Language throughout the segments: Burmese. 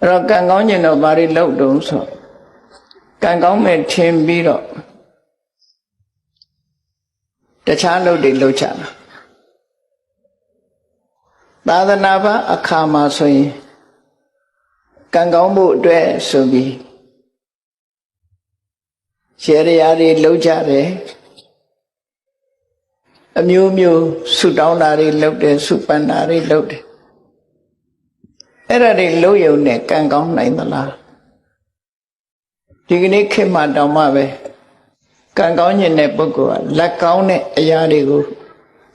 rồi càng có nhìn đâu bà đi lâu đúng rồi càng có mẹ thêm bí rồi để trả lâu đi lâu trả ta đã nói bà akha mà rồi càng có bộ trẻ sự bí sẽ đi lâu trả đấy miêu miêu sự đau nào đi lâu để sự pan nào đi lâu đểအဲ့ဒါတွေလုံးယုံနဲ့ကံကောင်းနိုင်သလားဒီကနေ့ခေတ်မှာတောင်မှပဲကံကောင်းခြင်းတဲ့ပုဂ္ဂိုလ်ကလက်ကောင်းတဲ့အရာတွေကို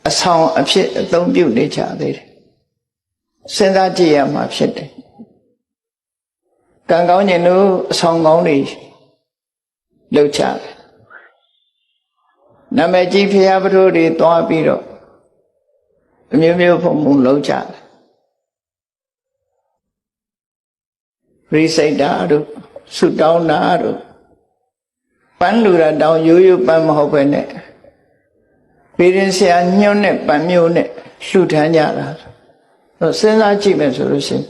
အဆောင်အဖြစ်အသုံးပြုနေကြသေးတယ်စဉ်းစားကြည့်ရမှာဖြစ်တယ်ကံကောင်းခြင်းတို့အဆောင်ကောင်းတွေလုပ်ကြတယ်နာမည်ကြီးဖရာပထိုးတွေတွားပြီးတော့အမျိုးမျိုးဖုံဖုံလုပ်ကြတယ်ရိစိတ်တာတို့ဆုတောင်းတာတို့ပန်းလူတာတောင်ရိုးရိုးပန်းမဟုတ်ပဲနဲ့ပေရင်ဆရာညွှန်းတဲ့ပန်းမျိုးနဲ့လှူထမ်းကြတာစဉ်းစားကြည့်မယ်ဆိုလို့ရှိရင်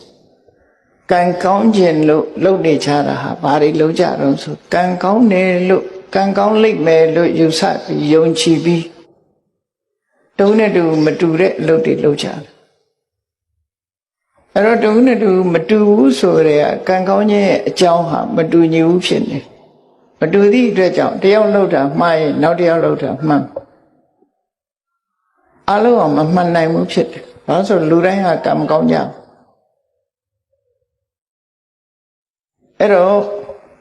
ကံကောင်းခြင်းလို့လုပ်နေကြတာဟာဘာတွေလုပ်ကြတော့ဆိုကံကောင်းတယ်လို့ကံကောင်းလိမ့်မယ်လို့ယူဆပြီးယုံကြည်ပြီးတုံးနဲ့တူမတူတဲ့အလုပ်တွေလုပ်ကြတယ်အဲ့တော့တုံးနဲ့တူမတူဘူးဆိုရဲကံကောင်းခြင်းရဲ့အကြောင်းဟာမတူညီဘူးဖြစ်နေမတူသည့်အတွက်ကြောင့်တယောက်လုပ်တာမှားရင်နောက်တယောက်လုပ်တာမှန်အလုံးအောင်မမှန်နိုင်ဘူးဖြစ်တယ်ဘာလို့ဆိုလူတိုင်းဟာကံမကောင်းကြအဲ့တော့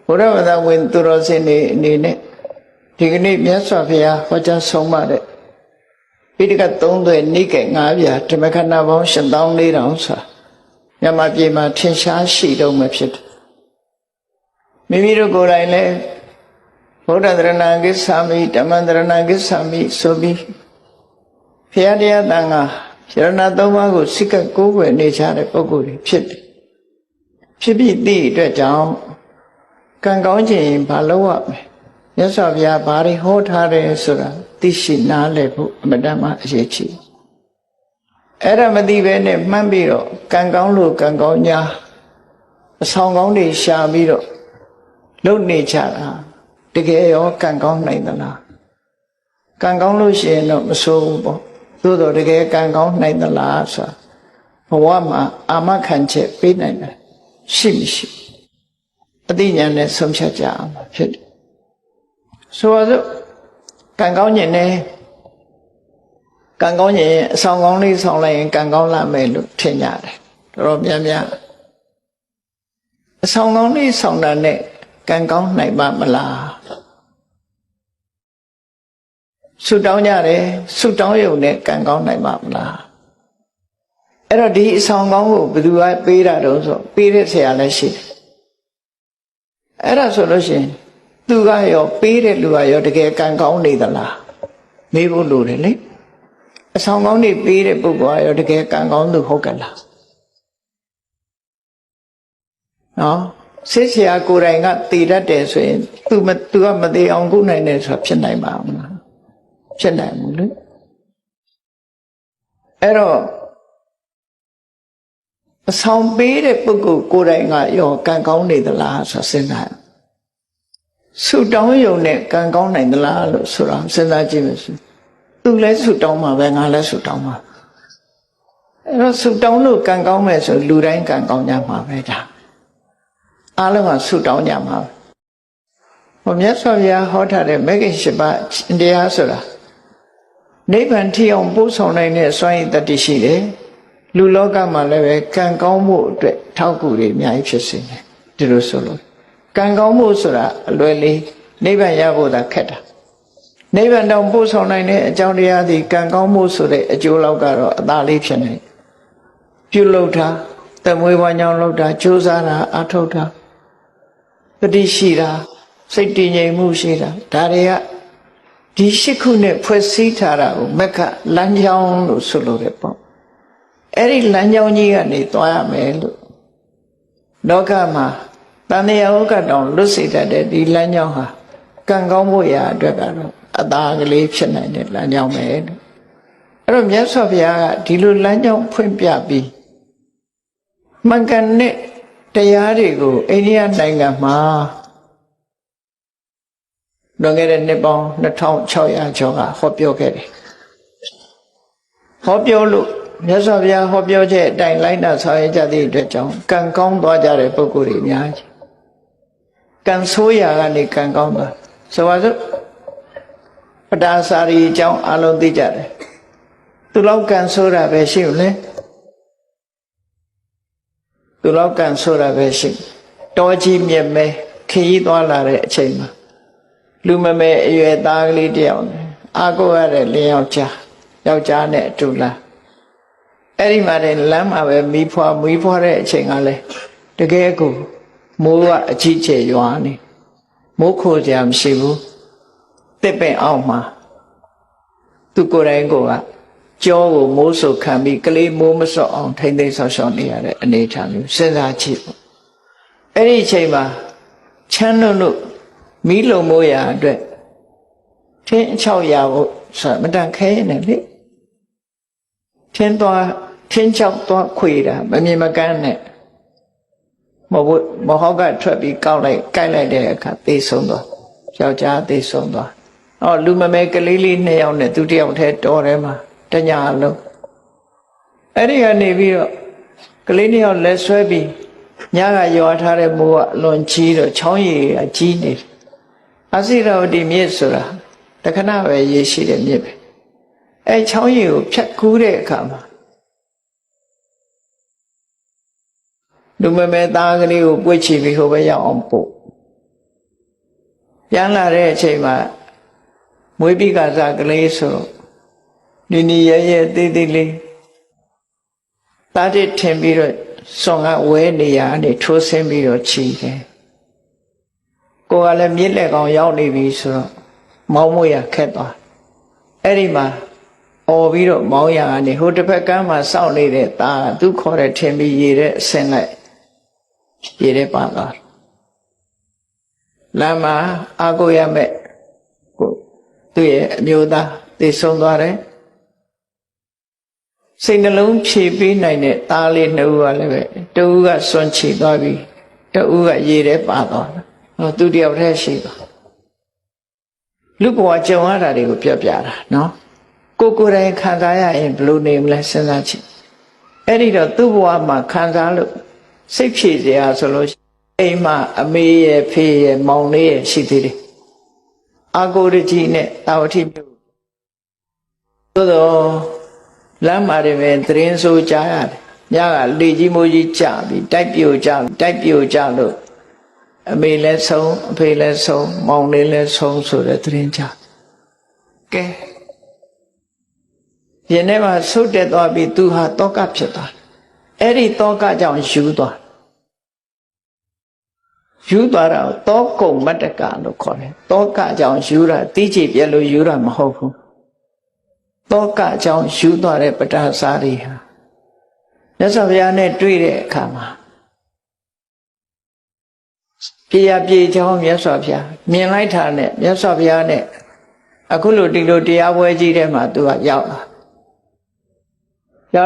ဘုရားဝတ္တဝင်သူတော်စင်တွေအနေနဲ့ဒီကနေ့မြတ်စွာဘုရားဟောကြားဆုံးမတဲ့ပိဋကတ်3 သွဲနိကေ9 ပြာဓမ္မခဏပေါင်း84,000ဆိုတာညမပြေမှာထင်ရှားရှိတော့မှဖြစ်တယ်မိမိတို့ကိုယ်တိုင်လည်းဘုရားသရဏဂစ္ဆာမိဓမ္မသရဏဂစ္ဆာမိဆိုပြီးဘုရားတရားတန်ခါယရဏ3 ပါးကိုစိတ်ကကိုးကွယ်နေကြတဲ့ပုဂ္ဂိုလ်တွေဖြစ်တယ်ဖြစ်ပြီးသည့်အတွက်ကြောင့်ကံကောင်းခြင်းဘာလို့ရမလဲမြတ်စွာဘုရားဘာတွေဟောထားတယ်ဆိုတာသိရှိနားလည်ဖို့အမှန်တမ်းအရေးကြီးအဲ့ဒါမသိပဲနဲ့မှန်းပြီးတော့ကံကောင်းလို့ကံကောင်းညာအဆောင်ကောင်းတွေရှာပြီးတော့လုပ်နေကြတာတကယ်ရောကံကောင်းနိုင်သလားကံကောင်းလို့ရှိရင်တော့မဆိုးဘူးပေါ့သို့တော်တကယ်ကံကောင်းနိုင်သလားဆိုတာဘဝမှာအာမခံချက်ပေးနိုင်တယ်ရှိမရှိအသိဉာဏ်နဲ့ဆုံးဖြတ်ကြအောင်ဖြစ်တယ်ဆိုတော့ကံကောင်းခြင်းနဲ့ကံကောင်းခြင်းအဆောင်ကောင်းလေးဆောင်လိုက်ရင်ကံကောင်းလာမယ်လို့ထင်ကြတယ်တော်များများအဆောင်ကောင်းလေးဆောင်တာနဲ့ကံကောင်းနိုင်ပါမလားဆုတောင်းကြတယ်ဆုတောင်းရုံနဲ့ကံကောင်းနိုင်ပါမလားအဲ့တော့ဒီအဆောင်ကောင်းကိုဘယ်သူကပေးတာတုံးဆိုပေးတဲ့ဆရာလည်းရှိတယ်အဲ့ဒါဆိုလို့ရှိရင်သူကရောပေးတဲ့လူကရောတကယ်ကံကောင်းနေသလားမေးဖို့လိုတယ်လေအဆောင်ကောင်းတွေပေးတဲ့ပုဂ္ဂိုလ်ကရောတကယ်ကံကောင်းသူဟုတ်ကလားနော်ဆစ်ဆရာကိုယ်တိုင်ကတည်တတ်တယ်ဆိုရင်သူကမသေးအောင်ကုနိုင်တယ်ဆိုတာဖြစ်နိုင်ပါမလားဖြစ်နိုင်ဘူးလေအဲ့တော့အဆောင်ပေးတဲ့ပုဂ္ဂိုလ်ကိုယ်တိုင်ကရောကံကောင်းနေသလားဆိုစဉ်းစားဆုတောင်းရုံနဲ့ကံကောင်းနိုင်သလားလို့ဆိုတာစဉ်းစားကြည့်မယ်ဆိုသူလည်းဆုတောင်းမှာပဲငါလည်းဆုတောင်းမှာအဲ့တော့ဆုတောင်းလို့ကံကောင်းမယ်ဆိုလူတိုင်းကံကောင်းကြမှာပဲဒါအားလုံးကဆုတောင်းကြမှာဘုမြတ်စွာဘုရားဟောထားတဲ့မဂ္ဂင်၈ ပါးတရားဆိုတာနိဗ္ဗာန်ထိအောင်ပို့ဆောင်နိုင်တဲ့စွမ်းရည်တတ္တိရှိတယ်လူလောကမှာလည်းပဲကံကောင်းမှုအတွက်ထောက်ကူတွေအများကြီးဖြစ်စေတယ်ဒီလိုဆိုလို့ကံကောင်းမှုဆိုတာအလွယ်လေးနိဗ္ဗာန်ရဖို့သာခက်တာနိဗ္ဗာန်တောင်ပို့ဆောင်နိုင်တဲ့အကြောင်းတရားသည်ကံကောင်းမှုဆိုတဲ့အကျိုးလောက်ကတော့အသာလေးဖြစ်နေပြုလုပ်တာတမွေးဝမ်းကြောင်းလုပ်တာကြိုးစားတာအထောက်တာတတိရှိတာစိတ်တည်ငြိမ်မှုရှိတာဒါတွေကဒီ၈ ခုနဲ့ဖွဲ့စည်းထားတာကိုမက္ခလမ်းကြောင်းလို့ဆိုလိုတယ်ပေါ့အဲ့ဒီလမ်းကြောင်းကြီးကနေသွားရမယ်လို့လောကမှာတန်တရားဥက္ကတောင်လွတ်စေတတ်တဲ့ဒီလမ်းကြောင်းဟာကံကောင်းဖို့ရာအတွက်ကတော့အသာကလေးဖြစ်နိုင်တဲ့လမ်းကြောင်းပဲလို့အဲ့တော့မြတ်စွာဘုရားကဒီလိုလမ်းကြောင်းဖွင့်ပြပြီးမှန်ကန်တဲ့ တရားတွေကိုအိန္ဒိယနိုင်ငံမှာလွန်ခဲ့တဲ့နှစ်ပေါင်း2600ကျော်ကဟောပြောခဲ့တယ်ဟောပြောလို့မြတ်စွာဘုရားဟောပြောချက်အတိုင်းလိုက်နာဆောင်ရွက်ကြသည့်အတွက်ကြောင့်ကံကောင်းသွားကြတဲ့ပုဂ္ဂိုလ်တွေအများကြီးကံဆိုးရာကနေကံကောင်းသွားဆိုပါစို့ပဒါစာရီအကြောင်းအလုံးသိကြတယ်သူလောက်ကံဆိုးတာပဲရှိဘူးလေသူလောက်ကံဆိုးတာပဲရှိတောကြီးမြက်မဲခရီးသွားလာတဲ့အချိန်မှာလူမမဲအရွယ်သားကလေးတယောက်အာကိုရတဲ့လင်းယောက်ျားနဲ့အတူလာအဲ့ဒီမှာလမ်းမှာပဲမီးဖွားတဲ့အချိန်ကလည်းတကယ်ကိုမိုးကအကြီးကျယ်ရွာနေမိုးခိုကြမရှိဘူးတစ်ပင်အောက်မှာသူကိုယ်တိုင်ကကြောကိုမိုးဆုပ်ခံပြီးကလေးမိုးမစော့အောင်ထိမ့်သိမ်းဆောက်ရှောက်နေရတဲ့အနေအထားမျိုးစဉ်းစားကြည့်ပေါ့အဲ့ဒီအချိန်မှာချမ်းတို့မီးလုံမိုးရာအတွက်ထင်း600ဖို့ဆိုမတန်ခဲနေလေထင်းချောက်သွားခွေတာမမြင်မကန်းနဲ့မဟောက်ကထွက်ပြီးကိုက်လိုက်တဲ့အခါသေဆုံးသွားယောက်ျားသေဆုံးသွားလူမမဲကလေးလေး2ယောက်နဲ့သူ1ယောက်ထဲတော်ထဲမှာတညလုံးအဲ့ဒီကနေပြီးတော့ကလေး2ယောက်လက်ဆွဲပြီးညကရွာထားတဲ့မိုးကအလွန်ကြီးတော့ချောင်းရည်ကကြီးနေတယ်အစိရဝတီမြစ်ဆိုတာတခဏပဲရေရှိတဲ့မြစ်ပဲအဲချောင်းရည်ကိုဖြတ်ကူးတဲ့အခါမှာလူမမဲသားကလေးကိုပွေ့ချပြီးဟိုဘက်ရောက်အောင်ပို့ပြန်လာတဲ့အချိန်မှာမွေးပြီးကစားကလေးဆိုနီရဲသေးသေးလေးတားတစ်ထင်ပြီးတော့စွန်ကဝဲနေရကနေထိုးဆင်းပြီးတော့ချီတယ်ကိုကလည်းမြစ်လက်ကောင်ရောက်နေပြီဆိုတော့မောင်းမွေရခက်သွားအဲ့ဒီမှာអော်ပြီးတော့မောင်းရကနေဟိုတစ်ဖက်ကမ်းမှာစောင့်နေတဲ့သားသူခေါ်တဲ့ထင်ပြီးရေတဲ့အဆင်းလိုက်ရေတဲ့ပါသွားလမ်းမှာအာကိုရမဲ့ကိုသူ့ရဲ့အမျိုးသားသိဆုံးသွားတယ်စိတ်နှလုံးဖြည့်ပေးနိုင်တဲ့သားလေး2ဦးကလည်းပဲတဦးကစွန့်ချီသွားပြီးတဦးကရေထဲပါသွားတယ်သူတယောက်တည်းရှိသွားလူဘဝကြုံရတာတွေကိုပြောပြတာနော်ကိုယ်တိုင်ခံစားရရင်ဘယ်လိုနေမလဲစဉ်းစားကြည့်အဲ့ဒီတော့သူ့ဘဝမှာခံစားလို့စိတ်ဖြည့်စရာဆိုလို့အိမ်မှာအမေရဲ့ဖေးရဲ့မောင်လေးရဲ့ရှိသေးတယ်အာကိုရကြီးနဲ့တာဝတိမြို့သို့တော့လမ်းမှာတွေပဲသတင်းဆိုကြားရတယ်ညကလေကြီးမိုးကြီးကြပြီးတိုက်ပြိုကြလို့အမေလည်းဆုံးအဖေလည်းဆုံးမောင်လေးလည်းဆုံးဆိုတဲ့သတင်းကြားကဲယနေ့မှာဆုတ်တက်သွားပြီးသူဟာတောကဖြစ်သွားအဲ့ဒီတောကကြောင့်ယူသွားတာတောကုံမတ္တကလို့ခေါ်တယ်တောကကြောင့်ယူတာတိကျပြလို့ယူတာမဟုတ်ဘူးတောကကြောင့်ယူသွားတဲ့ပဋ္ဌာစာရီဟာမြတ်စွာဘုရားနဲ့တွေ့တဲ့အခါမှာပြေချောင်းမြတ်စွာဘုရားမြင်လိုက်တာနဲ့မြတ်စွာဘုရားနဲ့အခုလိုဒီလိုတရားပွဲကြီးထဲမှာသူကရောက်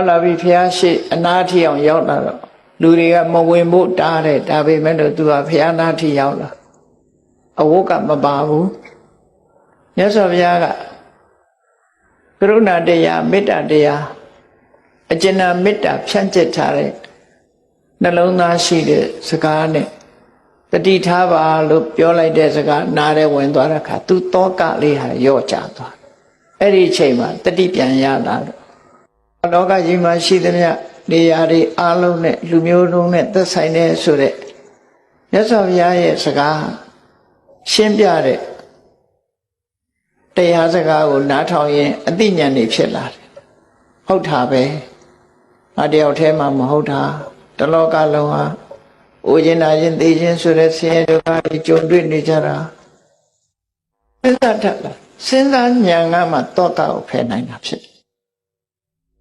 လာပြီးဘုရားရှိအနာထီအောင်ရောက်လာတော့လူတွေကမဝင်ဖို့တားတယ်ဒါပေမဲ့လို့သူကဘုရားနာထီရောက်လာအဝတ်ကမပါဘူးမြတ်စွာဘုရားကကရုဏာတရားမေတ္တာတရားအကျဉ်းမေတ္တာဖြန့်ကျက်ထားတဲ့နှလုံးသားရှိတဲ့စကားနဲ့တတိထားပါလို့ပြောလိုက်တဲ့စကားနားထဲဝင်သွားတဲ့အခါသူတောကလေးဟာရော့ကျသွားအဲ့ဒီအချိန်မှာတတိပြန်ရလာတော့လောကကြီးမှာရှိသမျှနေရာတွေအားလုံးနဲ့လူမျိုးလုံးနဲ့သက်ဆိုင်တဲ့ဆိုတဲ့မြတ်စွာဘုရားရဲ့စကားရှင်းပြတဲ့တရားစကားကိုနားထောင်ရင်အသိဉာဏ်တွေဖြစ်လာတယ်ဟုတ်တာပဲငါတယောက်တည်းမှမဟုတ်တာတလောကလုံးဟာအိုခြင်းနာခြင်းသိခြင်းဆိုတဲ့ဆင်းရဲဒုက္ခတွေကြုံတွေ့နေကြတာစဉ်းစားတတ်လားစဉ်းစားဉာဏ်ကမှတောကကိုဖယ်နိုင်တာဖြစ်တယ်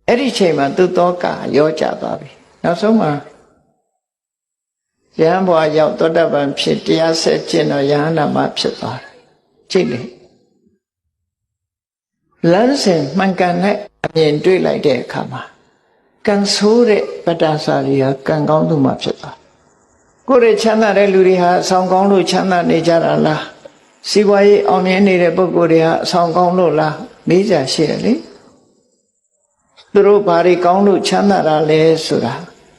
အဲ့ဒီချိန်မှာသူတောကရောကြသွားပြီနောက်ဆုံးမှာယဟန်ဘဝရောက်သောတပန်ဖြစ်တရားဆက်ကျင့်တော့ယဟန္တာမဖြစ်သွားတယ်ကြည့်လေလမ်းစဉ်မှန်ကန်တဲ့အမြင်တွေ့လိုက်တဲ့အခါမှာကံဆိုးတဲ့ပဋ္ဌာစာရီဟာကံကောင်းသူမှဖြစ်သွား ကိုယ်ရဲ့ချမ်းသာတဲ့လူတွေဟာအဆောင်ကောင်းလို့ချမ်းသာနေကြတာလားစီးပွားရေးအောင်မြင်နေတဲ့ပုဂ္ဂိုလ်တွေဟာအဆောင်ကောင်းလို့လားမေးကြရှိတယ်လေသူတို့ဘာတွေကောင်းလို့ချမ်းသာတာလဲဆိုတာ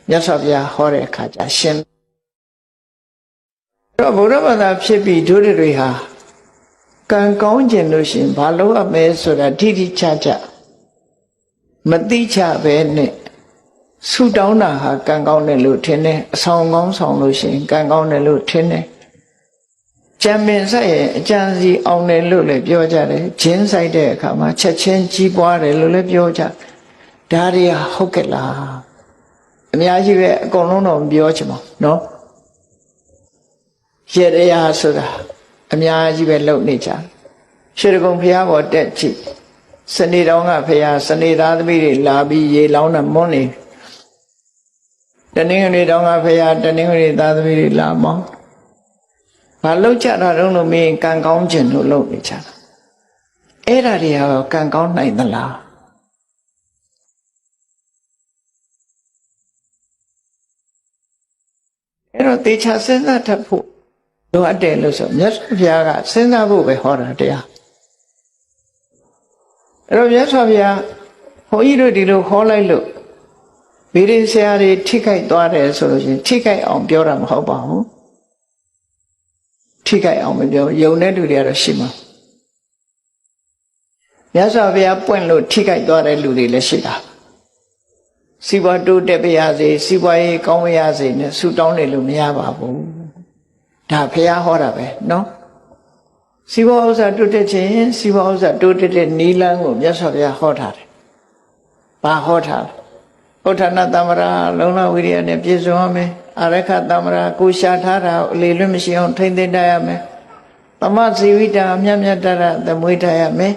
မြတ်စွာဘုရားဟောတဲ့အခါကျရှင်းအဲ့တော့ဘုရားဘာသာဖြစ်ပြီးတို့တွေဟာကံကောင်းခြင်းလို့ရှိရင်ဘာလို့အမဲဆိုတာတိတိကျကျမသိချပဲနဲ့ဆူတောင်းတာဟာကံကောင်းတယ်လို့ထင်တယ်အဆောင်ကောင်းဆောင်လို့ရှိရင်ကံကောင်းတယ်လို့ထင်တယ်ကြံပင်ဆိုင်ရင်အကြံစီအောင်တယ်လို့လည်းပြောကြတယ်ဂျင်းဆိုင်တဲ့အခါမှာချက်ချင်းကြီးပွားတယ်လို့လည်းပြောကြဒါတွေဟာဟုတ်ကဲ့လားအများကြီးပဲအကုန်လုံးတော့မပြောချင်ပါဘူးနော်ရေတရားဆိုတာအများကြီးပဲလုပ်နေကြရှေးတကုံဘုရားပေါ်တက်ကြည့်စနေတော်ကဘုရားစနေသားသမီးတွေလာပြီးရေလောင်းတဲ့မွန်းနေတနင်္ဂနွေတော်ကဘုရားတနင်္ဂနွေသားသမီးတွေလာမောင်းဘာလုပ်ကြတာတော့လို့မင်းကံကောင်းခြင်းလို့လုပ်နေကြတာအဲ့ဒါတွေဟာကံကောင်းနိုင်သလားအဲ့တော့တေချာစဉ်းစားတတ်ဖို့လိုအပ်တယ်လို့ဆိုမြတ်စွာဘုရားကစဉ်းစားဖို့ပဲဟောတာတရားအဲ့တော့မြတ်စွာဘုရားဘုန်းကြီးတို့ဒီလိုဟောလိုက်လို့ဗေဒင်ဆရာတွေထိခိုက်သွားတယ်ဆိုလို့ရှိရင်ထိခိုက်အောင်ပြောတာမဟုတ်ပါဘူးထိခိုက်အောင်မပြောယုံတဲ့လူတွေကတော့ရှိမှာမြတ်စွာဘုရားပွင့်လို့ထိခိုက်သွားတဲ့လူတွေလည်းရှိတာစီးပွားတိုးတက်ပါရစေစီးပွားရေးကောင်းပါရစေနဲ့ဆုတောင်းနေလို့မရပါဘူးဒါဘုရားဟောတာပဲနော်စီးပွားဥစ္စာတိုးတက်ခြင်းစီးပွားဥစ္စာတိုးတက်တဲ့နိလန်းကိုမြတ်စွာဘုရားဟောထားတယ်ဘာဟောထားလဲဥဋ္ဌာဏတမ္မရာလုံလဝိရိယနဲ့ပြည့်စုံရမယ်အရခတမ္မရာကိုရှာထားတာအလေလွတ်မရှိအောင်ထိမ့်သိမ်းတတ်ရမယ်သမဇီဝိတာမြတ်မြတ်တရသမွေးထားရမယ်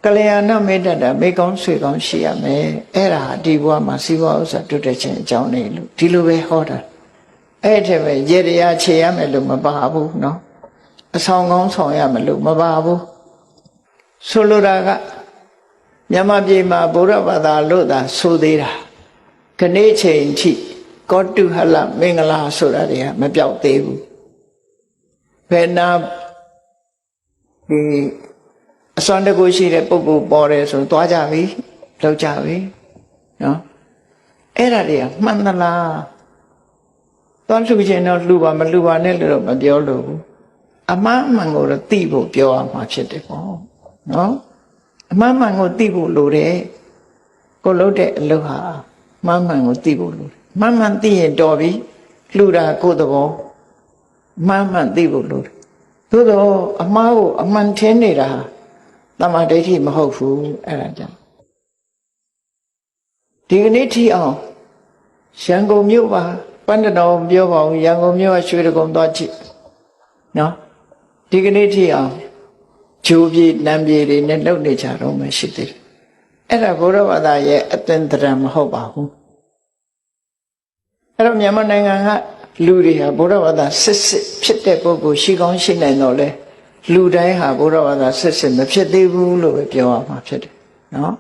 ကလျာဏမေတ္တာမိကောင်းဆွေကောင်းရှိရမယ်အဲ့ဒါဒီဘဝမှာစီးပွားဥစ္စာတိုးတက်ခြင်းအကြောင်းလေးလို့ဒီလိုပဲဟောတာအဲ့ထက်ပဲရေတရားခြေရမယ်လို့မပါဘူးနော်အဆောင်ကောင်းဆောင်ရမယ်လို့မပါဘူးဆိုလိုတာကမြန်မာပြည်မှာဗုဒ္ဓဘာသာလို့သာဆိုသေးတာခဏိချိန်ထိကောတုဟလမင်္ဂလာဆိုတာတွေကမပြောက်သေးဘူးဘယ်နာဒီအစွမ်းတကူရှိတဲ့ပုဂ္ဂိုလ်ပေါ်တယ်ဆိုသွားကြပြီလောက်ကြပြီနော်အဲ့ဒါတွေကမှန်သလားသွားလှူခြင်းတော့လှူပါမလှူပါနဲ့လို့တော့မပြောလို့ဘူးအမှန်မှန်ကိုတော့သိဖို့ပြောရမှာဖြစ်တယ်ပေါ့နော်အမှန်မှန်ကိုသိဖို့လိုတယ်ကိုလုပ်တဲ့အလုပ်ဟာမှန်မှန်ကိုသိဖို့လိုတယ်မှန်မှန်သိရင်တော်ပြီလှူတာကိုယ်သဘောမှန်မှန်သိဖို့လိုတယ်သို့တော့အမှားကိုအမှန်ထင်နေတာတမ္မာဒိဋ္ဌိမဟုတ်ဘူးအဲ့ဒါကြောင့်ဒီကနေ့ထိအောင်ရန်ကုန်မြို့ပါပန္နတော်ပြောပါဦးရန်ကုန်မြို့ကရွှေတကုံသွားကြည့်နော်ဒီကနေ့ထိအောင်ဂျိုးပြေနံပြေတွေနဲ့လှုပ်နေကြတော့မှရှိသေးတယ်အဲ့ဒါဘုရားဘာသာရဲ့အသင်္တရံမဟုတ်ပါဘူးအဲ့တော့မြန်မာနိုင်ငံကလူတွေဟာဘုရားဘာသာစစ်ဖြစ်တဲ့ပုဂ္ဂိုလ်ရှိကောင်းရှိနိုင်တော့လေလူတိုင်းဟာဘုရားဘာသာစစ်မဖြစ်သေးဘူးလို့ပဲပြောရမှာဖြစ်တယ်နော်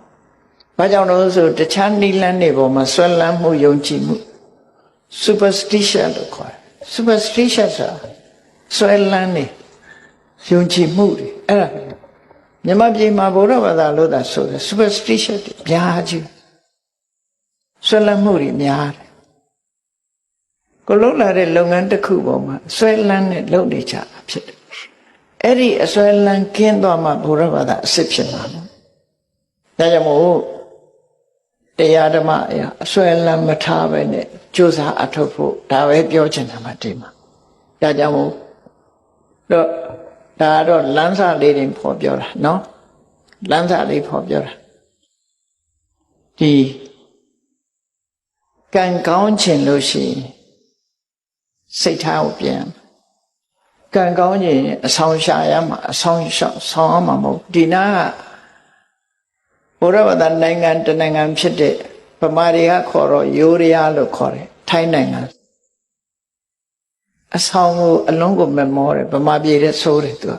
ဘာကြောင့်လဲဆိုတခြားနိလန်းတွေပေါ်မှာဆွဲလန်းမှုယုံကြည်မှု superstition လို့ခေါ်တယ် superstition ဆိုတာဆွဲလန်းနေယုံကြည်မှုတွေအဲ့ဒါမြန်မာပြည်မှာဘုရားဘာသာလို့သာဆိုတယ် superstition တွေများကြီးဆွဲလန်းမှုတွေများတယ်ကိုလုံးလာတဲ့လုပ်ငန်းတစ်ခုပေါ်မှာဆွဲလန်းနဲ့လုပ်နေကြတာဖြစ်တယ်အဲ့ဒီအဆွဲလန်းကင်းသွားမှဘုရားဘာသာအစစ်ဖြစ်မှာနော်ဒါကြောင့်မို့တရားဓမ္မအရာအဆွဲလန်းမထားပဲနဲ့ကြိုးစားအထောက်ဖို့ဒါပဲပြောချင်တာမှဒီမှာဒါကြောင့်မို့တော့ဒါတော့လမ်းစာလေးတွေဖော်ပြောတာနော်လမ်းစာလေးဖော်ပြောတာဒီကံကောင်းခြင်းလို့ရှိရင်စိတ်ထားကိုပြန်ကံကောင်းခြင်းအဆောင်ရှာရမှာအဆောင်ရှောက်ဆောင်ရမှာမဟုတ်ဒီနာကဘုရားဘာသာနိုင်ငံတနိုင်ငံဖြစ်တဲ့ဗမာတွေကခေါ်တော့ယိုရီးယားလို့ခေါ်တယ်ထိုင်းနိုင်ငံအဆောင်ကိုအလုံးကိုမမောတယ်ဗမာပြည်တဲ့ဆိုးတယ်သူက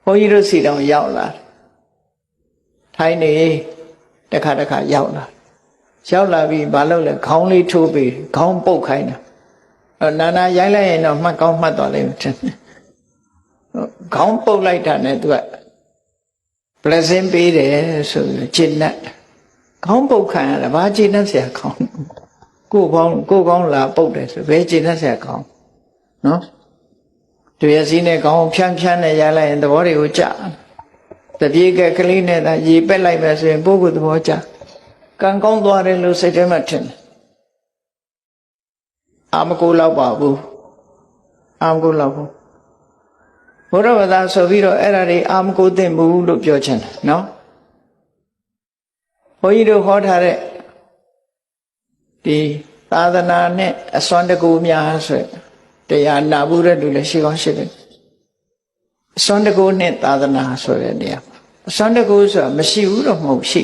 ဘုန်းကြီးတို့စီတောင်ရောက်လာတယ်ထိုင်းနေတခါရောက်လာပြီးမလုပ်လဲခေါင်းလေးထိုးပြီးခေါင်းပုတ်ခိုင်းတာ နာနာရိုင်းလိုက်ရင်တော့မှတ်ကောင်းမှတ်သွားလိမ့်မယ်ခေါင်းပုတ်လိုက်တာနဲ့သူက blessing ပေးတယ်ဆိုပြီးကျင့်တတ်ခေါင်းပုတ်ခံရတာဘာကျင့်တတ်เสียခေါင်းကိုယ်ကောင်းလာပုတ်တယ်ဆိုဘယ်ကျင့်တတ်เสียခေါင်းနော်တပြည့်စည်းနဲ့ခေါင်းဖြန်းဖြန်းနဲ့ရလိုက်ရင်သဘောတွေကိုကြတပြေကကလေးနဲ့သာရေပက်လိုက်မယ်ဆိုရင်ပုဂ္ဂိုလ်သဘောကြကံကောင်းသွားတယ်လို့စိတ်ထဲမှာထင်တယ်အာမကိုလောက်ပါဘူးအာမကိုလောက်ဘူးဘုရားဘာသာဆိုပြီးတော့အဲ့ဒါတွေအာမကိုသိမ့်ဘူးလို့ပြောချင်တယ်နော်ဘုန်းကြီးတို့ဟောထားတဲ့ဒီသာသနာနဲ့အစွမ်းတကူများဆိုတရားနာဘူးတဲ့လူလည်းရှိကောင်းရှိတယ်အစွမ်းတကူနဲ့သာသနာဆိုတဲ့နေရာအစွမ်းတကူဆိုတာမရှိဘူးတော့မဟုတ်ရှိ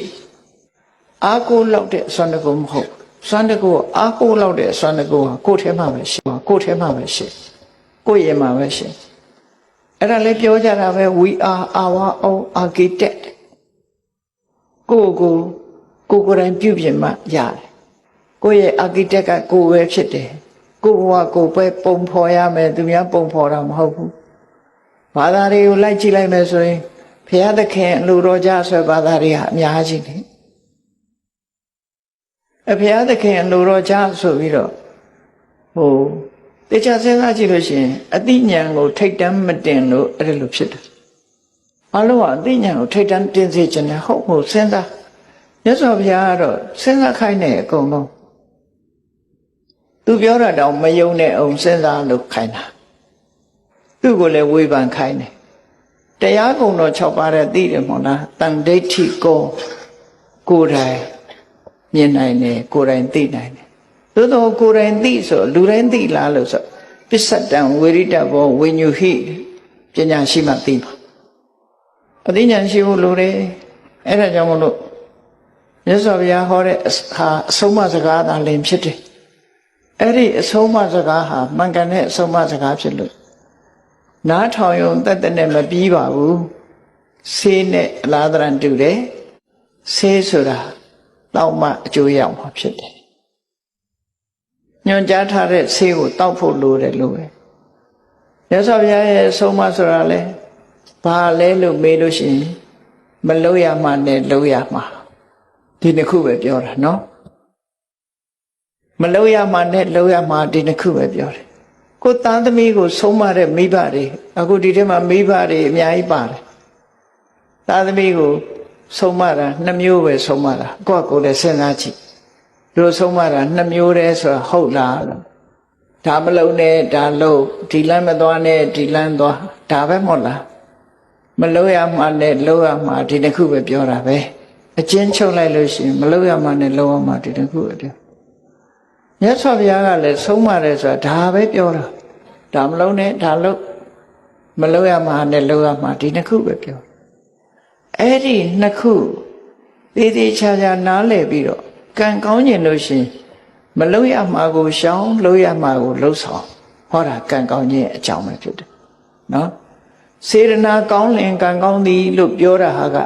အာကိုလောက်တဲ့အစွမ်းတကူမဟုတ်စွမ်းတကူအာကိုလောက်တဲ့အစွမ်းတကူဟာကိုယ်ထဲမှာပဲရှိကိုယ်ထဲမှာပဲရှိကိုယ်ရဲ့မှာပဲရှိအဲ့ဒါလည်းပြောကြတာပဲ we are our own architect ကိုယ်တိုင်ပြုပြင်မှရတယ်ကိုယ့်ရဲ့ architect ကကိုယ်ပဲဖြစ်တယ်ကိုယ်ဘဝကိုယ်ပဲပုံဖော်ရမယ်သူများပုံဖော်တာမဟုတ်ဘူးဘာသာတွေကိုလိုက်ကြည့်လိုက်မယ်ဆိုရင်ဘုရားသခင်လူတော်ကြဆိုဘာသာတွေဟာအများကြီးနေဘုရားသခင်လူတော်ကြဆိုပြီးတော့တေချာစဉ်းစားကြည့်လို့ရှိရင်အတိညာဉ်ကိုထိတ်တန်းမတင်လို့အဲ့လိုဖြစ်တယ်အလုံးကအတိညာဉ်ကိုထိတ်တန်းတင်စေခြင်းနဲ့ဟုတ်မို့စဉ်းစားမြတ်စွာဘုရားကတော့စဉ်းစားခိုင်းတဲ့အကုန်လုံးသူပြောတာတောင်မယုံနဲ့အောင်စဉ်းစားလို့ခိုင်းတာသူ့ကိုလည်းဝေဖန်ခိုင်းတယ်တရားကုံတော်6ပါးတဲ့သိတယ်မဟုတ်လားတန်ဒိဋ္ဌိကိုယ်တိုင်မြင်နိုင်တယ်ကိုယ်တိုင်သိနိုင်တယ်သို့တော့ကိုယ်တိုင်သိဆိုလူတိုင်းသိလားလို့ဆိုပစ္စတံဝေရိတဘောဝိညုဟိပညာရှိမှသိမှာအသိဉာဏ်ရှိဖို့လိုတယ်အဲ့ဒါကြောင့်မလို့မြတ်စွာဘုရားဟောတဲ့ဟာအဆုံးအမစကားသာလင်ဖြစ်တယ်အဲ့ဒီအဆုံးအမစကားဟာမှန်ကန်တဲ့အဆုံးအမစကားဖြစ်လို့နားထောင်ရုံတက်တက်နဲ့မပြီးပါဘူးဆေးနဲ့အလားတရံတူတယ်ဆေးဆိုတာတောက်မှအကျိုးရမှာဖြစ်တယ်ညွှန်ကြားထားတဲ့ဆေးကိုတောက်ဖို့လိုတယ်လို့ပဲမြတ်စွာဘုရားရဲ့အဆုံးအမဆိုတာလဲဘာလဲလို့မေးလို့ရှိရင်မလုပ်ရမှနဲ့လုပ်ရမှာဒီနှစ်ခုပဲပြောတာနော်မလုပ်ရမှနဲ့လုပ်ရမှာဒီနှစ်ခုပဲပြောတယ်ကိုသားသမီးကိုဆုံးမတဲ့မိဘတွေအခုဒီထဲမှာမိဘတွေအများကြီးပါတယ်သားသမီးကိုဆုံးမတာ2မျိုးပဲဆုံးမတာကိုယ်လည်းစဉ်းစားကြည့်တို့ဆုံးမတာ2မျိုးတည်းဆိုတာဟုတ်လားဒါမလုံးနဲ့ဒါလုံးဒီလမ်းမသွားနဲ့ဒီလမ်းသွားဒါပဲမဟုတ်လားမလုံးရမှနဲ့လုံးရမှဒီတစ်ခုပဲပြောတာပဲအချင်းချုပ်လိုက်လို့ရှိရင်မလုံးရမှနဲ့လုံးရမှဒီတစ်ခုပဲပြောမြတ်စွာဘုရားကလည်းဆုံးမတယ်ဆိုတာဒါပဲပြောတာဒါမလုံးနဲ့ဒါလုံးမလုံးရမှနဲ့လုံးရမှဒီနှစ်ခုပဲပြောအဲ့ဒီနှစ်ခုသေးသေးချာချာနားလည်ပြီးတော့ကံကောင်းကျင်လို့ရှိရင်မလုံးရမှကိုရှောင်လုံးရမှကိုလှုပ်ဆောင်ဟောတာကံကောင်းခြင်းအကြောင်းပဲဖြစ်တယ်နော်စေရနာကောင်းလင်ကံကောင်းသည်လို့ပြောတာဟာက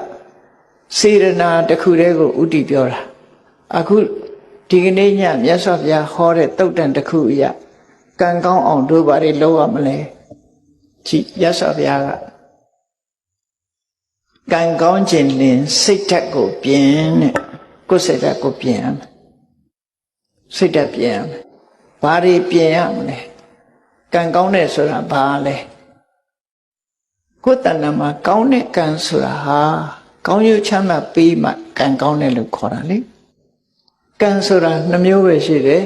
စေရနာတစ်ခုတည်းကိုဥတည်ပြောတာအခုဒီကနေ့ညမြတ်စွာဘုရားဟောတဲ့တုတ်တန်တစ်ခုအရာကံကောင်းအောင်တို့ဘာတွေလုပ်ရမလဲကြည့်မြတ်စွာဘုရားကကံကောင်းခြင်းလင်စိတ်ဓာတ်ကိုပြင်တဲ့ကိုယ်စိတ်ဓာတ်ကိုပြင်ရမယ်စိတ်ဓာတ်ပြင်ရမယ်ဘာတွေပြင်ရမလဲကံကောင်းတဲ့ဆိုတာဘာလဲကိုယ်တဏ္ဍာမှာကောင်းတဲ့ကံဆိုတာဟာကောင်းကျိုးချမ်းသာပေးမှကံကောင်းတယ်လို့ခေါ်တာလေကံဆိုတာ2မျိုးပဲရှိတယ်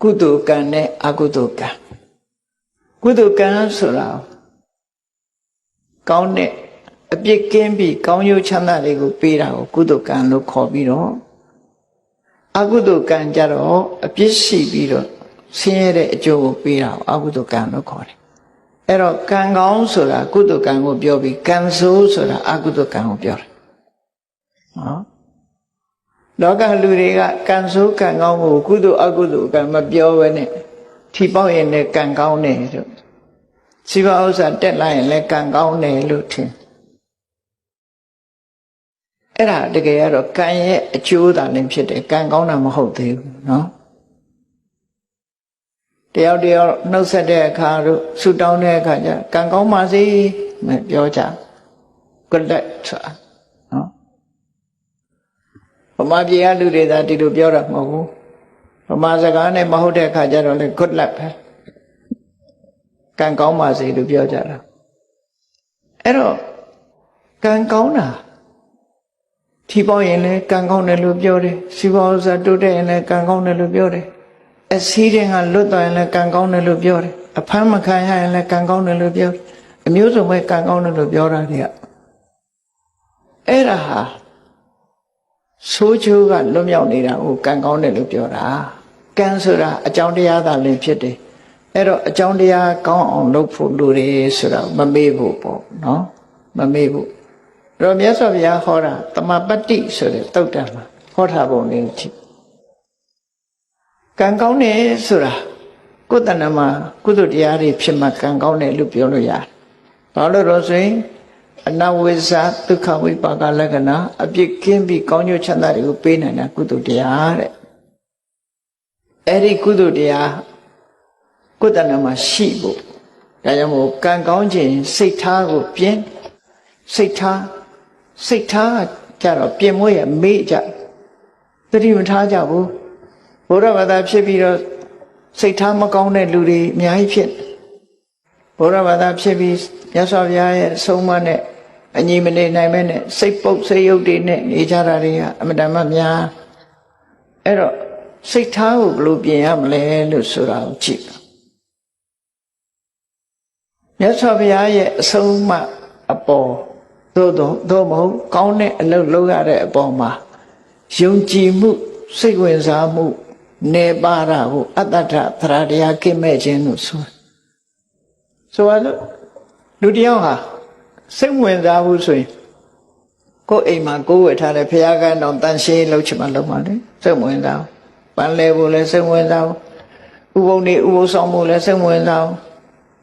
ကုသိုလ်ကံနဲ့အကုသိုလ်ကံကုသိုလ်ကံဆိုတာကောင်းတဲ့အပြစ်ကင်းပြီးကောင်းကျိုးချမ်းသာတွေကိုပေးတာကိုကုသိုလ်ကံလို့ခေါ်ပြီးတော့အကုသိုလ်ကံကြတော့အပြစ်ရှိပြီးတော့ဆင်းရဲတဲ့အကျိုးကိုပေးတာကိုအကုသိုလ်ကံလို့ခေါ်တယ်အဲ့တော့ကံကောင်းဆိုတာကုသိုလ်ကံကိုပြောပြီးကံဆိုးဆိုတာအကုသိုလ်ကံကိုပြောတယ်နော်လောကလူတွေကကံဆိုးကံကောင်းကိုကုသိုလ်အကုသိုလ်ကံမပြောဘဲနဲ့ထီပေါက်ရင်လည်းကံကောင်းတယ်လို့စီးပွားဥစ္စာတက်လာရင်လည်းကံကောင်းတယ်လို့ထင်အဲ့ဒါတကယ်ကတော့ကံရဲ့အကျိုးသာလည်းဖြစ်တယ်ကံကောင်းတာမဟုတ်သေးဘူးနော် တယောက်တယောက်နှုတ်ဆက်တဲ့အခါတို့ဆူတောင်းတဲ့အခါကျကံကောင်းပါစေမယ်ပြောကြ good luck ဆိုတာနော်ဗမာပြည်ကလူတွေသာဒီလိုပြောတာမဟုတ်ဘူးဗမာစကားနဲ့မဟုတ်တဲ့အခါကျတော့လေ good luck ပဲကံကောင်းပါစေလို့ပြောကြတာအဲ့တော့ကံကောင်းတာထီပေါက်ရင်လည်းကံကောင်းတယ်လို့ပြောတယ်စီးပွားဥစ္စာတိုးတက်ရင်လည်းကံကောင်းတယ်လို့ပြောတယ်အစည်းတဲ့ကလွတ်သွားရင်လည်းကံကောင်းတယ်လို့ပြောတယ်အဖမ်းမခံရရင်လည်းကံကောင်းတယ်လို့ပြောတယ်အမျိုးစုံပဲကံကောင်းတယ်လို့ပြောတာတွေကအဲ့ဒါဟာဆိုးချိုးကလွတ်မြောက်နေတာကိုကံကောင်းတယ်လို့ပြောတာကံဆိုတာအကြောင်းတရားသာလင်ဖြစ်တယ်အဲ့တော့အကြောင်းတရားကောင်းအောင်လုပ်ဖို့လိုတယ်ဆိုတာမမေ့ဖို့ပေါ့နော်မမေ့ဖို့အဲ့တော့မြတ်စွာဘုရားဟောတာတမပတ္တိဆိုတဲ့သုတ်တံမှာဟောထားပုံလေးကြည့်ကံကောင်းတယ်ဆိုတာကိုယ်တဏ္ဍမှာကုသိုလ်တရားတွေဖြစ်မှကံကောင်းတယ်လို့ပြောလို့ရတယ်ဘာလို့တော့ဆိုရင်အနဝိဇ္ဇာဒုက္ခဝိပါကလက္ခဏာအပြစ်ကင်းပြီးကောင်းကျိုးချမ်းသာတွေကိုပေးနိုင်တာကုသိုလ်တရားတဲ့အဲ့ဒီကုသိုလ်တရားကိုယ်တဏ္ဍမှာရှိဖို့ဒါကြောင့်မို့ကံကောင်းခြင်းစိတ်ထားကိုပြင်စိတ်ထားကြတော့ပြင်မွေးရမေ့ကြသတိမထားကြဘူးဘုရားဘာသာဖြစ်ပြီးတော့စိတ်ထားမကောင်းတဲ့လူတွေအများကြီးဖြစ်ဘုရားဘာသာဖြစ်ပြီးမြတ်စွာဘုရားရဲ့အဆုံးအမနဲ့အညီမနေနိုင်မဲနဲ့စိတ်ပုတ်စိတ်ယုတ်တွေနဲ့နေကြတာတွေကအမတန်မှများအဲ့တော့စိတ်ထားကိုဘယ်လိုပြင်ရမလဲလို့ဆိုတာကိုကြည့်မြတ်စွာဘုရားရဲ့အဆုံးအမအပေါ်သို့မဟုတ်ကောင်းတဲ့အလုပ်လုပ်ရတဲ့အပေါ်မှာယုံကြည်မှုစိတ်ဝင်စားမှုနေပါတာကိုအတ္တထသရတရားကိမဲ့ခြင်းလို့ဆိုရလို့လူတယောက်ဟာစိတ်ဝင်စားဘူးဆိုရင်ကိုယ်အိမ်မှာကိုယ်ဝယ်ထားတဲ့ဘုရားကတော်တန်ရှင်းလုပ်ချင်မှလုပ်မှလေစိတ်ဝင်စားပန်းလဲဖို့လည်းစိတ်ဝင်စားဥပုံနေဥပုဆောင်ဖို့လည်းစိတ်ဝင်စား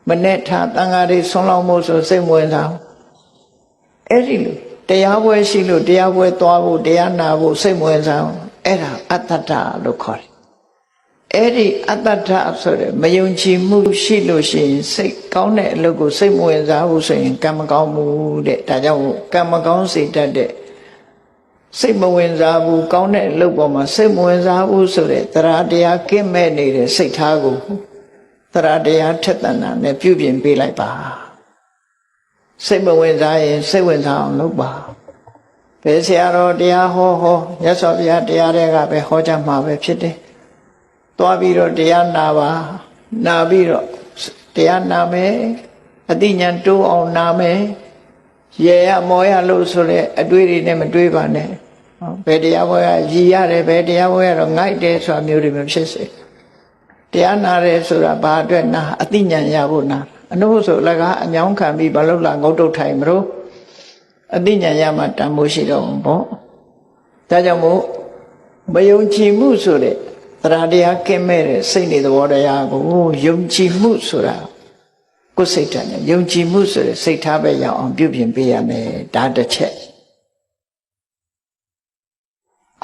မနဲ့ထားတန်ဃာတွေဆွမ်းလောင်းဖို့ဆိုစိတ်ဝင်စားအဲ့ဒီလိုတရားပွဲရှိလို့တရားပွဲသွားဖို့တရားနာဖို့စိတ်ဝင်စားအဲ့ဒါအတ္တထလို့ခေါ်တယ်အဲ့ဒီအတ္တထဆိုတဲ့မယုံကြည်မှုရှိလို့ရှိရင်စိတ်ကောင်းတဲ့အလုပ်ကိုစိတ်မဝင်စားဘူးဆိုရင်ကံမကောင်းဘူးတဲ့ဒါကြောင့်ကံမကောင်းစေတတ်တဲ့စိတ်မဝင်စားဘူးကောင်းတဲ့အလုပ်ပေါ်မှာစိတ်မဝင်စားဘူးဆိုတဲ့တရားတရားကင်းမဲ့နေတဲ့စိတ်ထားကိုတရားတရားထက်သန်တာနဲ့ပြုပြင်ပေးလိုက်ပါစိတ်မဝင်စားရင်စိတ်ဝင်စားအောင်လုပ်ပါဘယ်ဆရာတော်တရားဟောမြတ်စွာဘုရားတရားတွေကပဲဟောကြမှာပဲဖြစ်တယ်သွားပြီးတော့တရားနာပါနာပြီးတော့တရားနာမယ်အသိဉာဏ်တိုးအောင်နာမယ်ရေရမောရလို့ဆိုတဲ့အတွေးတွေနဲ့မတွေးပါနဲ့ဘယ်တရားပွဲကရည်ရတယ်ဘယ်တရားပွဲကတော့ငိုက်တယ်ဆိုတာမျိုးတွေမဖြစ်စေတရားနာတယ်ဆိုတာဘာအတွက်နာအသိဉာဏ်ရဖို့နာအနုဆိုလည်းကအညောင်းခံပြီးဘာလို့လာငုတ်တုတ်ထိုင်မလို့အသိဉာဏ်ရမှတန်ဖိုးရှိတော့ဘောဒါကြောင့်မို့မယုံကြည်မှုဆိုတဲ့တရားတရားကင်းမဲ့တဲ့စိတ်နေသဘောတရားကိုယုံကြည်မှုဆိုတာကိုယ်စိတ်ဓာတ်နဲ့ယုံကြည်မှုဆိုတဲ့စိတ်ထားပဲရအောင်ပြုပြင်ပေးရမယ်ဒါတစ်ချက်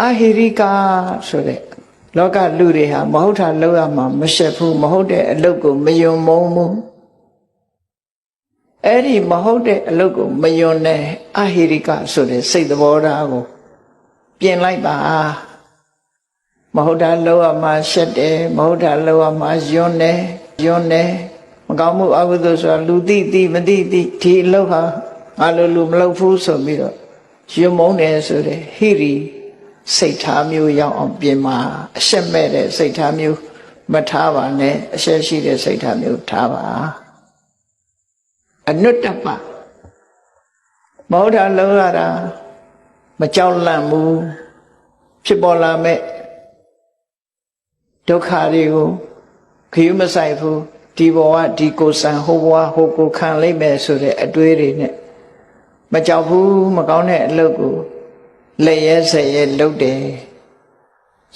အဟိရိကာဆိုတဲ့လောကလူတွေဟာမဟုတ်တာလုပ်ရမှာမရှက်ဘူးမဟုတ်တဲ့အလုပ်ကိုမယုံမုန်းဘူးအဲ့ဒီမဟုတ်တဲ့အလုပ်ကိုမယုံတဲ့အဟိရိကဆိုတဲ့စိတ်သဘောထားကိုပြင်လိုက်ပါမဟုတ်တာလောက်ရမှာရှက်တယ်မဟုတ်တာလောက်ရမှာယွန်းတယ်မကောင်းမှုအကုသိုလ်ဆိုတာလူသိမသိဒီအလုပ်ဟာငါလူမလုပ်ဘူးဆိုပြီးတော့ယွန်းမုန်းတယ်ဆိုတဲ့ဟိရိစိတ်ထားမျိုးရောက်အောင်ပြင်မှာအရှက်မဲ့တဲ့စိတ်ထားမျိုးမထားပါနဲ့အရှက်ရှိတဲ့စိတ်ထားမျိုးထားပါအနုတ္တပမဟုတ်တာလောက်ရတာမကြောက်လန့်ဘူးဖြစ်ပေါ်လာမဲ့ဒုက္ခတွေကိုခရီးမဆိုင်ဘူးဒီဘဝဒီကိုယ်ဆံဟိုဘဝဟိုကိုခံလိုက်မယ်ဆိုတဲ့အတွေးတွေနဲ့မကြောက်ဘူးမကောင်းတဲ့အလုပ်ကိုလက်ရဲဆက်ရဲလုပ်တယ်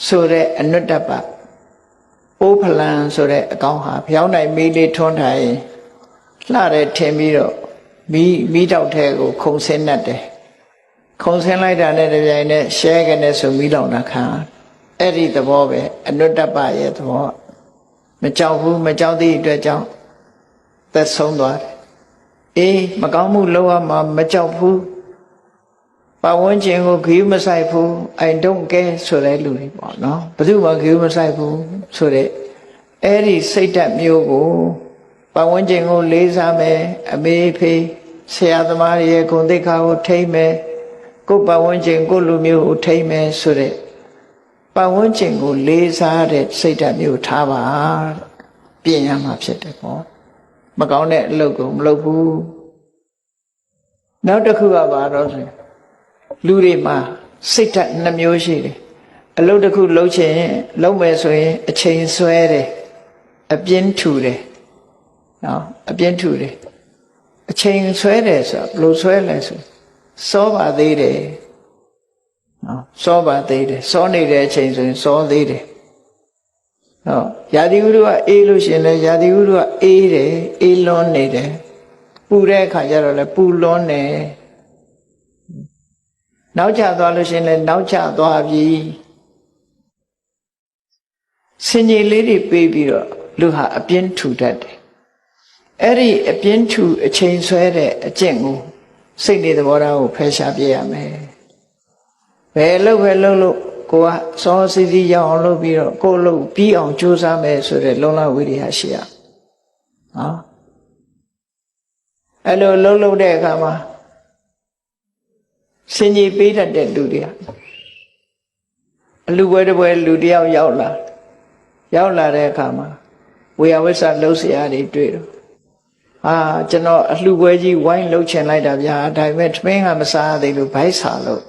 ဆိုတဲ့အနုတ္တပအိုးဖလန်ဆိုတဲ့အကောင်ဟာဖျောင်းနိုင်မီးလေးထွန်းထိုင်လှတယ်ထင်ပြီးတော့မီးတောက်ထဲကိုခုံဆင်းတတ်တယ်ခုံဆင်းလိုက်တာနဲ့တပြိုင်နက်ရှဲကနေဆိုမီးလောင်တာခံအဲ့ဒီသဘောပဲအနုတ္တပရဲ့သဘော မကြောက်ဘူးမကြောက်သည့်အတွက်ကြောင့်သက်ဆုံးသွားတယ်အေးမကောင်းမှုလုပ်ရမှာမကြောက်ဘူးပတ်ဝန်းကျင်ကိုဂရုမစိုက်ဘူး I don't care ဆိုတဲ့လူတွေပေါ့နော်ဘယ်သူမှဂရုမစိုက်ဘူးဆိုတဲ့အဲ့ဒီစိတ်ဓာတ်မျိုးကိုပတ်ဝန်းကျင်ကိုလေးစားမယ်အမေဖေးဆရာသမားရဲ့ဂုဏ်သိက္ခာကိုထိမ့်မယ်ကိုယ်ပတ်ဝန်းကျင်ကိုလူမျိုးကိုထိမ့်မယ်ဆိုတဲ့ပတ်ဝန်းကျင်ကိုလေးစားတဲ့စိတ်ဓာတ်မျိုးထားပါပြင်ရမှာဖြစ်တယ်ပေါ့မကောင်းတဲ့အလုပ်ကိုမလုပ်ဘူးနောက်တစ်ခုကဘာတော့ဆိုလူတွေမှာစိတ်ဓာတ်နှမျိုးရှိတယ်အလုပ်တစ်ခုလုပ်ချင်လုပ်မယ်ဆိုရင်အချိန်ဆွဲတယ်အပြင်းထူတယ်နော်အပြင်းထူတယ်အချိန်ဆွဲတယ်ဆိုဘယ်လိုဆွဲလဲဆိုစောပါသေးတယ်နော်စောပါသေးတယ်စောနေတဲ့အချိန်ဆိုရင်စောသေးတယ်နော်ရာသီဥတုကအေးလို့ရှိရင်လည်းရာသီဥတုကအေးတယ်အေးလွန်းနေတယ်ပူတဲ့အခါကျတော့လည်းပူလွန်းနေနောက်ကျသွားလို့ရှိရင်လည်းနောက်ကျသွားပြီစင်ကြီးလေးတွေပေးပြီးတော့လူဟာအပြင်းထူတတ်တယ်အဲ့ဒီအပြင်းထူအချိန်ဆွဲတဲ့အကျင့်ကိုစိတ်နေသဘောထားကိုဖယ်ရှားပြရမယ်ဘယ်လို့ကိုကစောစီစီရောက်အောင်လုပ်ပြီးတော့ကိုယ်လုပ်ပြီးအောင်ကြိုးစားမယ်ဆိုတဲ့လုံလဝိရိယရှိရနော်အဲ့လိုလုပ်တဲ့အခါမှာစင်ကြီးပေးတတ်တဲ့လူတွေအလူပွဲတစ်ပွဲလူတယောက်ရောက်လာတဲ့အခါမှာဝေယဝိဆလှုပ်ရှားတွေတွေ့တော့ကျွန်တော်အလှပွဲကြီးဝိုင်းလှုပ်ချင်လိုက်တာဗျာဒါပေမဲ့ထမင်းကမစားသေးလို့ဗိုက်ဆာလို့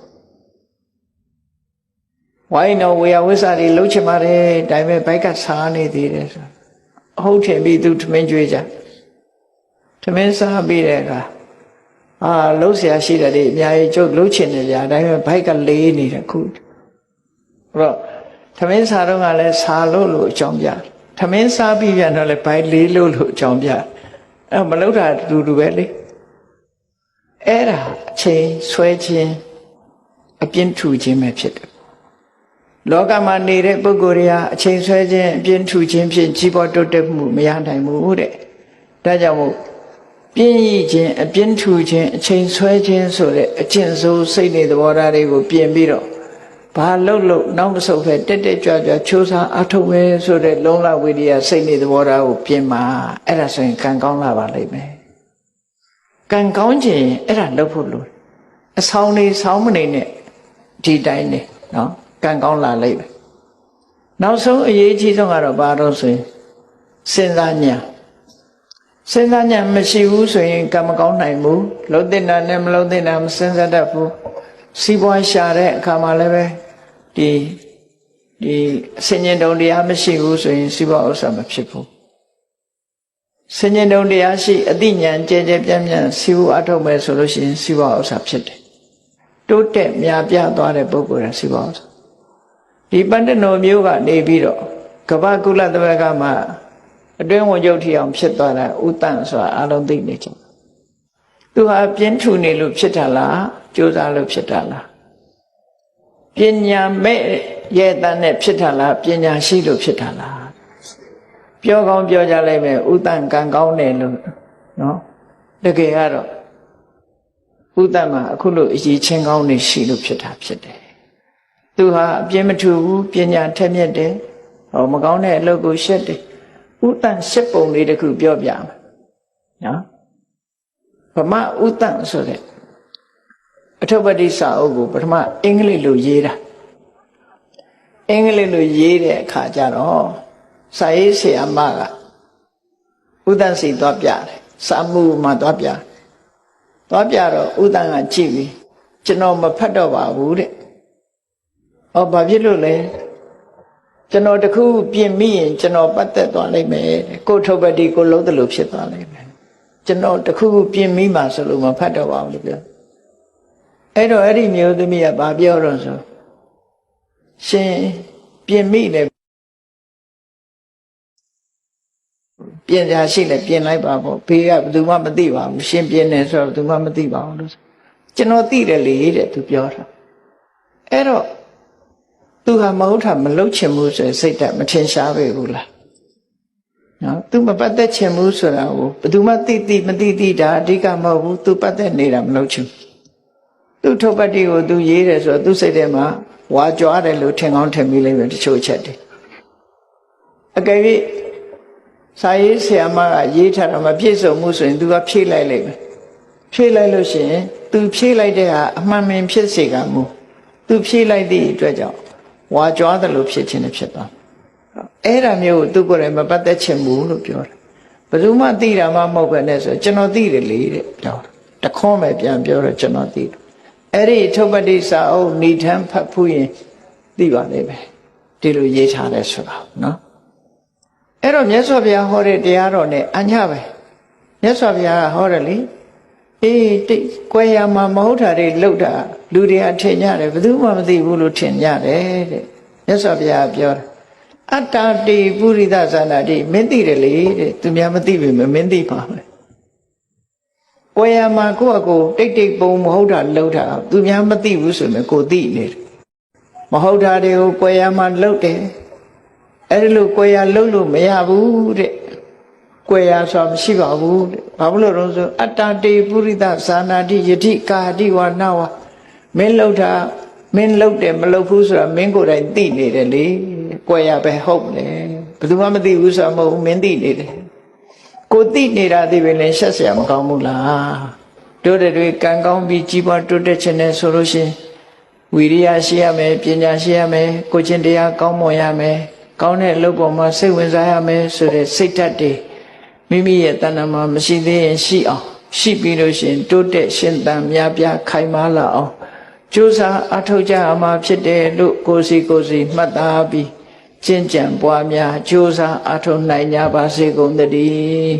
ဝိုင်းတော့ဝေယဝိဆတွေလှုပ်ချင်ပါတယ်ဒါပေမဲ့ဗိုက်ကစားနေသေးတယ်ဆိုအဟုတ်ထင်ပြီးသူထမင်းကျွေးကြထမင်းစားပြီးတဲ့အခါလှုပ်ရှားရှိတယ်လေအများကြီးကျုပ်လှုပ်ချင်တယ်ဗျာဒါပေမဲ့ဗိုက်ကလေးနေတယ်ခုအဲ့တော့ထမင်းစားတော့ကလည်းစားလို့အကြောင်းပြထမင်းစားပြီးပြန်တော့လည်းဗိုက်လေးလို့အကြောင်းပြမလှုပ်တာတူပဲလေအဲ့ဒါအချိန်ဆွဲခြင်းအပြင်းထူခြင်းပဲဖြစ်တယ်လောကမှာနေတဲ့ပုဂ္ဂိုလ်တွေဟာအချိန်ဆွဲခြင်းအပြင်းထူခြင်းဖြင့်ကြီးပွားတိုးတက်မှုမရနိုင်ဘူးတဲ့ဒါကြောင့်မို့ပြင်းရခြင်းအပြင်းထူခြင်းအချိန်ဆွဲခြင်းဆိုတဲ့အကျင့်ဆိုးစိတ်နေသဘောထားတွေကိုပြင်ပြီးတော့ဘာလို့နောက်မဆုတ်ပဲတက်ကြွချိုးစားအထုတ်ပဲဆိုတဲ့လုံလဝိရိယစိတ်နေသဘောထားကိုပြင်မှာအဲ့ဒါဆိုရင်ကံကောင်းလာပါလိမ့်မယ်ကံကောင်းခြင်းအဲ့ဒါလုပ်ဖို့လိုအဆောင်နေဆောင်းမနေနဲ့ဒီတိုင်းနေနော်ကံကောင်းလာလိမ့်မယ်နောက်ဆုံးအရေးကြီးဆုံးကတော့ဘာလို့ဆိုရင်စဉ်းစားဉာဏ်မရှိဘူးဆိုရင်ကံမကောင်းနိုင်ဘူးလုံးတင်တာနဲ့မလုံးတင်တာမစဉ်းစားတတ်ဘူးစီးပွားရှာတဲ့အခါမှာလည်းပဲဒီဆင်ញင်တုံတရားမရှိဘူးဆိုရင်စီးပွားဥစ္စာမဖြစ်ဘူးဆင်ញင်တုံတရားရှိအသိဉာဏ်ကျဲပြန့်စီးပွားအထုတ်မယ်ဆိုလို့ရှိရင်စီးပွားဥစ္စာဖြစ်တယ်တိုးတက်များပြားသွားတဲ့ပုဂ္ဂိုလ်ကစီးပွားဥစ္စာဒီပန္တနောမျိုးကနေပြီးတော့ကပ္ပကုလသမဂ္ဂမှာအတွင်းဝင်ချုပ်ထီအောင်ဖြစ်သွားတာဥတ္တန်ဆိုတာအလုံးသိနေကြသူဟာပြင်းထူနေလို့ဖြစ်တာလားကြိုးစားလို့ဖြစ်တာလားပညာမဲ့ရဲ့တန်းနဲ့ဖြစ်တာလားပညာရှိလို့ဖြစ်တာလားပြောကောင်းပြောကြလိုက်မယ်ဥတ္တန်ကံကောင်းတယ်လို့နော်တကယ်ကတော့ဥတ္တန်မှာအခုလို့အရေးချင်းကောင်းနေရှိလို့ဖြစ်တာဖြစ်တယ်သူဟာအပြင်းမထူဘူးပညာထက်မြက်တယ်မကောင်းတဲ့အလုပ်ကိုရှက်တယ်ဥတ္တန်ရှစ်ပုံလေးတခုပြောပြမယ်နော်ဗမာဥတ္တန်ဆိုတဲ့အထုပ္ပတိစာအုပ်ကိုပထမအင်္ဂလိပ်လိုရေးတာအင်္ဂလိပ်လိုရေးတဲ့အခါကျတော့စာရေးဆရာမကဥတ္တန်စီသွားပြတယ်စာမှုမှာသွားပြတော့ဥတ္တန်ကကြည့်ပြီးကျွန်တော်မဖတ်တော့ပါဘူးတဲ့ဘာဖြစ်လို့လဲကျွန်တော်တခုပြင်မိရင်ကျွန်တော်ပတ်သက်သွားလိမ့်မယ်ကိုထုပ္ပတိကိုလုံးတယ်လို့ဖြစ်သွားလိမ့်မယ်ကျွန်တော်တခုပြင်မိမှဆိုလို့မဖတ်တော့ပါဘူးလို့ပြောအဲ့တော့အဲ့ဒီမျိုးသမီးကဘာပြောတော့ဆိုရှင်ပြင်မိတယ်ပြင်ကြရှိလဲပြင်လိုက်ပါပေါ့ဘေးကဘယ်သူမှမသိပါဘူးရှင်ပြင်တယ်ဆိုတော့ဘယ်သူမှမသိပါဘူးလို့ကျွန်တော်သိတယ်လေတဲ့သူပြောတာအဲ့တော့သူဟာမဟုတ်တာမလုပ်ချင်ဘူးဆိုစိတ်ဓာတ်မထင်ရှားပဲဘူးလား နော်သူမပတ်သက်ချင်ဘူးဆိုတာကိုဘယ်သူမှသိမသိတာအဓိကမဟုတ်ဘူးသူပတ်သက်နေတာမလုပ်ချင်သူထုတ်ပတ်တိကိုသူရေးတယ်ဆိုတော့သူစိတ်ထဲမှာဝါကြွားတယ်လို့ထင်ကောင်းထင်မိလိမ့်မယ်တချို့ချက်တွေအကယ်၍စာရေးဆရာမကရေးထားတာမပြည့်စုံမှုဆိုရင်သူကဖြည့်လိုက်လိမ့်မယ်ဖြည့်လိုက်လို့ရှိရင်သူဖြည့်လိုက်တဲ့ဟာအမှန်မှန်ဖြစ်စေကမူသူဖြည့်လိုက်သည့်အတွက်ကြောင့်ဝါကြွားတယ်လို့ဖြစ်ခြင်းနဲ့ဖြစ်သွားအဲ့ဒါမျိုးကိုသူကိုယ်တိုင်မပတ်သက်ချင်ဘူးလို့ပြောတယ်ဘယ်သူမှသိတာမှမဟုတ်ပဲနဲ့ဆိုကျွန်တော်သိတယ်လေတဲ့ပြောတယ်တခွန်းပဲပြန်ပြောတော့ကျွန်တော်သိတယ်အဲ့ဒီထုတ်ပတိစာအုပ်ဏိဌာန်ဖတ်ဖူးရင်သိပါလိမ့်မယ်ဒီလိုရေးထားတယ်ဆိုတာနော်အဲ့တော့မြတ်စွာဘုရားဟောတဲ့တရားတော်နဲ့အညပဲမြတ်စွာဘုရားကဟောတယ်လေအေးတိတ်ကွယ်ရမှာမဟုတ်တာတွေလောက်တာလူတွေအထင်ရတယ်ဘယ်သူမှမသိဘူးလို့ထင်ကြတယ်တဲ့မြတ်စွာဘုရားပြောတယ်အတ္တတိပုရိသဇာနာတိမင်းသိတယ်လေတဲ့သူများမသိပြီမင်းသိပါမယ်ကွယ်ရမှာကိုယ့်အကိုတိတ်ပုံမဟုတ်တာလောက်တာသူများမသိဘူးဆိုရင်ကိုသိနေတယ်မဟုတ်တာတွေကိုကွယ်ရမှာလောက်တယ်အဲ့ဒီလိုကွယ်ရလုံးလို့မရဘူးတဲ့ကွယ်ရဆိုမရှိပါဘူးတဲ့ဘာလို့လဲဆိုအတ္တတေပုရိသဇာနာတိယတိကာတိဝနာဝမင်းလောက်တာမင်းလောက်တယ်မလောက်ဘူးဆိုတာမင်းကိုယ်တိုင်သိနေတယ်လေကွယ်ရပဲဟုတ်တယ်ဘယ်သူမှမသိဘူးဆိုတာမဟုတ်ဘူးမင်းသိနေတယ်ကိုသိနေတာသိပြီလဲရှက်เสียမကောင်းဘူးလားတို့တွေကံကောင်းပြီးကြီးပွားတိုးတက်ခြင်းနဲ့ဆိုလို့ရှိရင်ဝိရိယရှိရမယ်ပညာရှိရမယ်ကိုချင်းတရားကောင်းမွန်ရမယ်ကောင်းတဲ့အလုပ်ပေါ်မှာစိတ်ဝင်စားရမယ်ဆိုတဲ့စိတ်ဓာတ်တွေမိမိရဲ့တဏ္ဍာမှာမရှိသေးရင်ရှိအောင်ရှိပြီးလို့ရှိရင်တိုးတက်ရှင်သန်များပြားခိုင်မာလာအောင်ကြိုးစားအထောက်ကြအမှာဖြစ်တယ်လို့ကိုယ်စီမှတ်သားပြီးကျင့်ကြံပွားများကြိုးစားအထောက်နိုင်ကြပါစေကုန်သတည်း